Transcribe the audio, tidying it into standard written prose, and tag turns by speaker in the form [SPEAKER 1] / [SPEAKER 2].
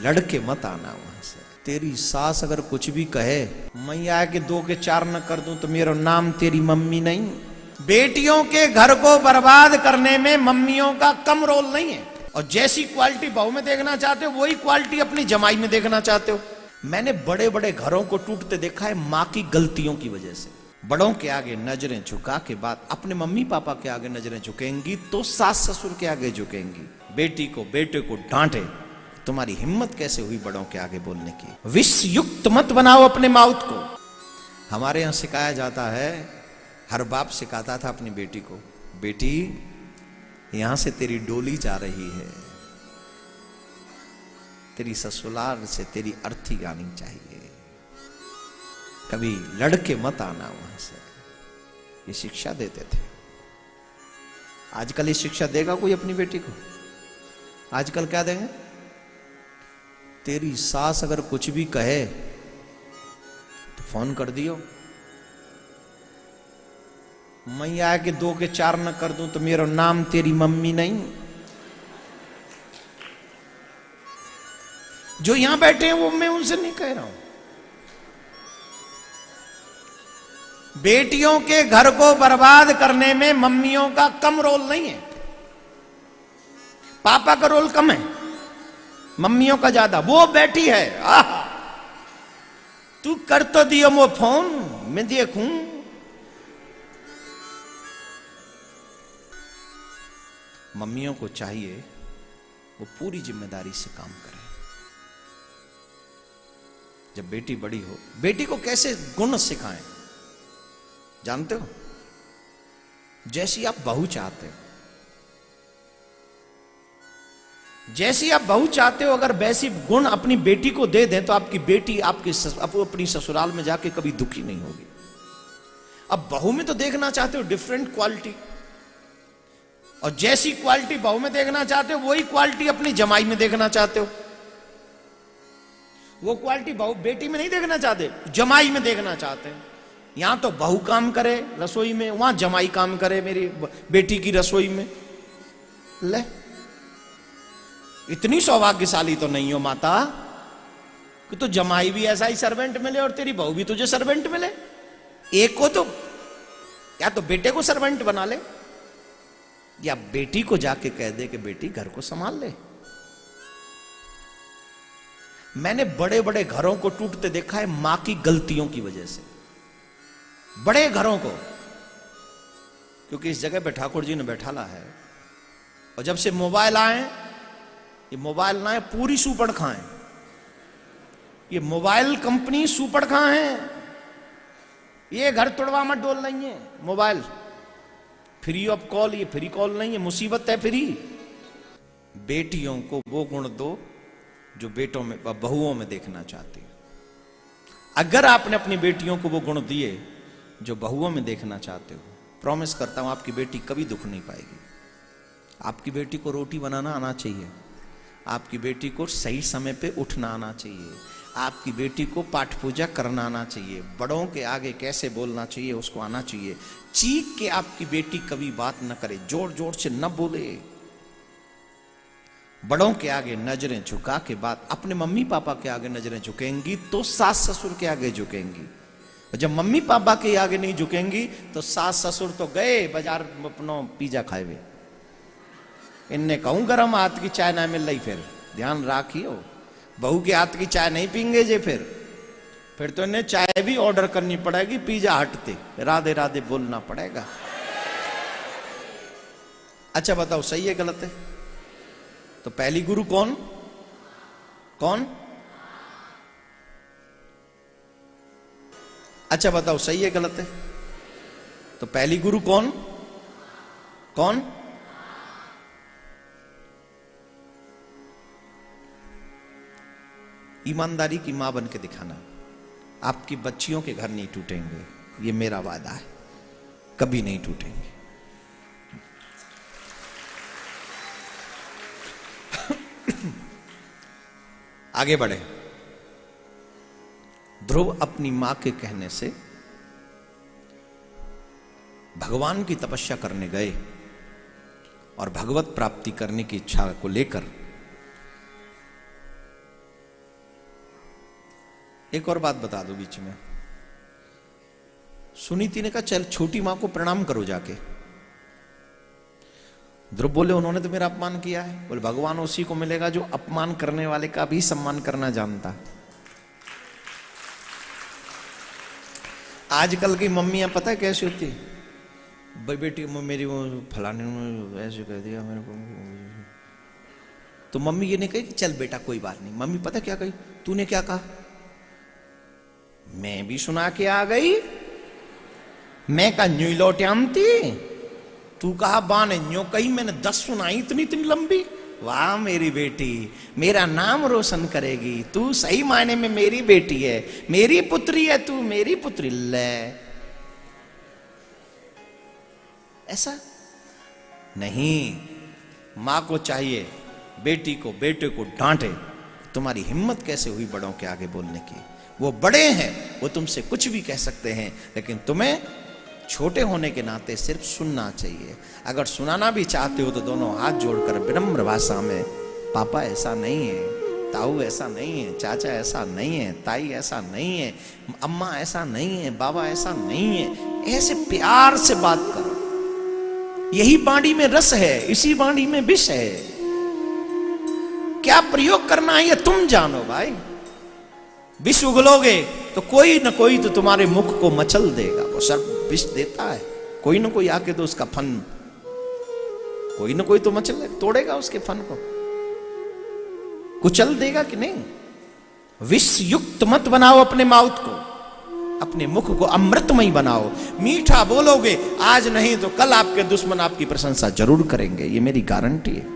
[SPEAKER 1] लड़के मत आना वहां से। तेरी सास अगर कुछ भी कहे, मैं आके 2 के 4 न कर दूं तो मेरा नाम तेरी मम्मी नहीं। बेटियों के घर को बर्बाद करने में मम्मियों का कम रोल नहीं है। और जैसी क्वालिटी बहू में देखना चाहते हो वही क्वालिटी अपनी जमाई में देखना चाहते हो। मैंने बड़े बड़े घरों को टूटते देखा है माँ की गलतियों की वजह से। बड़ों के आगे नजरें झुका के बाद अपने मम्मी पापा के आगे नजरें झुकेंगी तो सास ससुर के आगे झुकेंगी। बेटी को बेटे को डांटे, तुम्हारी हिम्मत कैसे हुई बड़ों के आगे बोलने की। विष युक्त मत बनाओ अपने माउथ को। हमारे यहां सिखाया जाता है, हर बाप सिखाता था अपनी बेटी को, बेटी यहां से तेरी डोली जा रही है, तेरी ससुराल से तेरी अर्थी आनी चाहिए, कभी लड़के मत आना वहां से। ये शिक्षा देते थे। आजकल ये शिक्षा देगा कोई अपनी बेटी को? आजकल क्या देंगे? तेरी सास अगर कुछ भी कहे तो फोन कर दियो, मैं आके 2 के 4 न कर दूं तो मेरा नाम तेरी मम्मी नहीं। जो यहां बैठे हैं वो मैं उनसे नहीं कह रहा हूं। बेटियों के घर को बर्बाद करने में मम्मियों का कम रोल नहीं है। पापा का रोल कम है, मम्मियों का ज्यादा। वो बैठी है, तू कर तो दियो वो फोन, मैं देखूं। मम्मियों को चाहिए वो पूरी जिम्मेदारी से काम करे। जब बेटी बड़ी हो, बेटी को कैसे गुण सिखाएं जानते हो? जैसी आप बहू चाहते हो, जैसी आप बहू चाहते हो, अगर वैसी गुण अपनी बेटी को दे दें तो आपकी बेटी अपनी ससुराल में जाके कभी दुखी नहीं होगी। अब बहू में तो देखना चाहते हो डिफरेंट क्वालिटी, और जैसी क्वालिटी बहू में देखना चाहते हो वही क्वालिटी अपनी जमाई में देखना चाहते हो। वो क्वालिटी बहू बेटी में नहीं देखना चाहते, जमाई में देखना चाहते हैं। यहां तो बहू काम करे रसोई में, वहां जमाई काम करे मेरी बेटी की रसोई में। ले, इतनी सौभाग्यशाली तो नहीं हो माता कि तो जमाई भी ऐसा ही सर्वेंट मिले और तेरी बहू भी तुझे सर्वेंट मिले। एक को तो या तो बेटे को सर्वेंट बना ले, या बेटी को जाके कह दे कि बेटी घर को संभाल ले। मैंने बड़े बड़े घरों को टूटते देखा है मां की गलतियों की वजह से। बड़े घरों को, क्योंकि इस जगह पे ठाकुर जी ने बैठाला है। और जब से मोबाइल आए, ये मोबाइल ना है पूरी सुपड़ खाएं, ये मोबाइल कंपनी सुपड़ खां है। ये घर तोड़वा मत डोल नहीं है। मोबाइल फ्री ऑफ कॉल, ये फ्री कॉल नहीं है, मुसीबत है फ्री। बेटियों को वो गुण दो जो बेटों में बहुओं में देखना चाहती है। अगर आपने अपनी बेटियों को वो गुण दिए जो बहुओं में देखना चाहते हो, प्रॉमिस करता हूं आपकी बेटी कभी दुख नहीं पाएगी। आपकी बेटी को रोटी बनाना आना चाहिए, आपकी बेटी को सही समय पे उठना आना चाहिए, आपकी बेटी को पाठ पूजा करना आना चाहिए, बड़ों के आगे कैसे बोलना चाहिए उसको आना चाहिए। चीख के आपकी बेटी कभी बात न करे, जोर जोर से न बोले। बड़ों के आगे नजरें झुका के बाद अपने मम्मी पापा के आगे नजरें झुकेंगी तो सास ससुर के आगे झुकेंगी। जब मम्मी पापा के आगे नहीं झुकेंगी तो सास ससुर तो गए बाजार अपनो पिज्जा खाए हुए। इनने कहूं गरम हाथ की चाय ना मिल रही, फिर ध्यान राखियो बहू के हाथ की चाय नहीं पीएंगे जे, फिर तो इन्हें चाय भी ऑर्डर करनी पड़ेगी पिज्जा हटते, राधे राधे बोलना पड़ेगा। अच्छा बताओ सही है गलत है? तो पहली गुरु कौन कौन? अच्छा बताओ सही है गलत है? तो पहली गुरु कौन कौन? ईमानदारी की मां बन के दिखाना। आपकी बच्चियों के घर नहीं टूटेंगे, ये मेरा वादा है, कभी नहीं टूटेंगे। आगे बढ़े। ध्रुव अपनी मां के कहने से भगवान की तपस्या करने गए और भगवत प्राप्ति करने की इच्छा को लेकर एक और बात बता दो बीच में। सुनीति ने कहा चल छोटी मां को प्रणाम करो जाके। ध्रुव बोले उन्होंने तो मेरा अपमान किया है। बोले भगवान उसी को मिलेगा जो अपमान करने वाले का भी सम्मान करना जानता। आजकल की मम्मियां पता है कैसी होती, भाई बेटी मेरी वो फलाने ने ऐसे कह दिया मेरे को, तो मम्मी ये नहीं कही कि चल बेटा कोई बात नहीं। मम्मी पता क्या कही, तूने क्या कहा? मैं भी सुना के आ गई, मैं का न्यू लौट्यामती, तू कहा बाने न्यो कही, मैंने 10 सुनाई इतनी इतनी लंबी। वाह मेरी बेटी, मेरा नाम रोशन करेगी, तू सही मायने में मेरी बेटी है, मेरी पुत्री है तू, मेरी पुत्री। ले ऐसा नहीं, मां को चाहिए बेटी को बेटे को डांटे। तुम्हारी हिम्मत कैसे हुई बड़ों के आगे बोलने की? वो बड़े हैं, वो तुमसे कुछ भी कह सकते हैं, लेकिन तुम्हें छोटे होने के नाते सिर्फ सुनना चाहिए। अगर सुनाना भी चाहते हो तो दोनों हाथ जोड़कर विनम्र भाषा में, पापा ऐसा नहीं है, ताऊ ऐसा नहीं है, चाचा ऐसा नहीं है, ताई ऐसा नहीं है, अम्मा ऐसा नहीं है, बाबा ऐसा नहीं है, ऐसे प्यार से बात करो। यही बाणी में रस है, इसी बाणी में विष है। क्या प्रयोग करना है ये तुम जानो भाई। विष उगलोगे तो कोई न कोई तो तुम्हारे मुख को मचल देगा। वो सर्प विष देता है, कोई न कोई आके तो उसका फन, कोई न कोई तो मचल तोड़ेगा उसके फन को, कुचल देगा कि नहीं। विष युक्त मत बनाओ अपने माउथ को, अपने मुख को अमृतमय बनाओ। मीठा बोलोगे आज नहीं तो कल आपके दुश्मन आपकी प्रशंसा जरूर करेंगे, ये मेरी गारंटी है।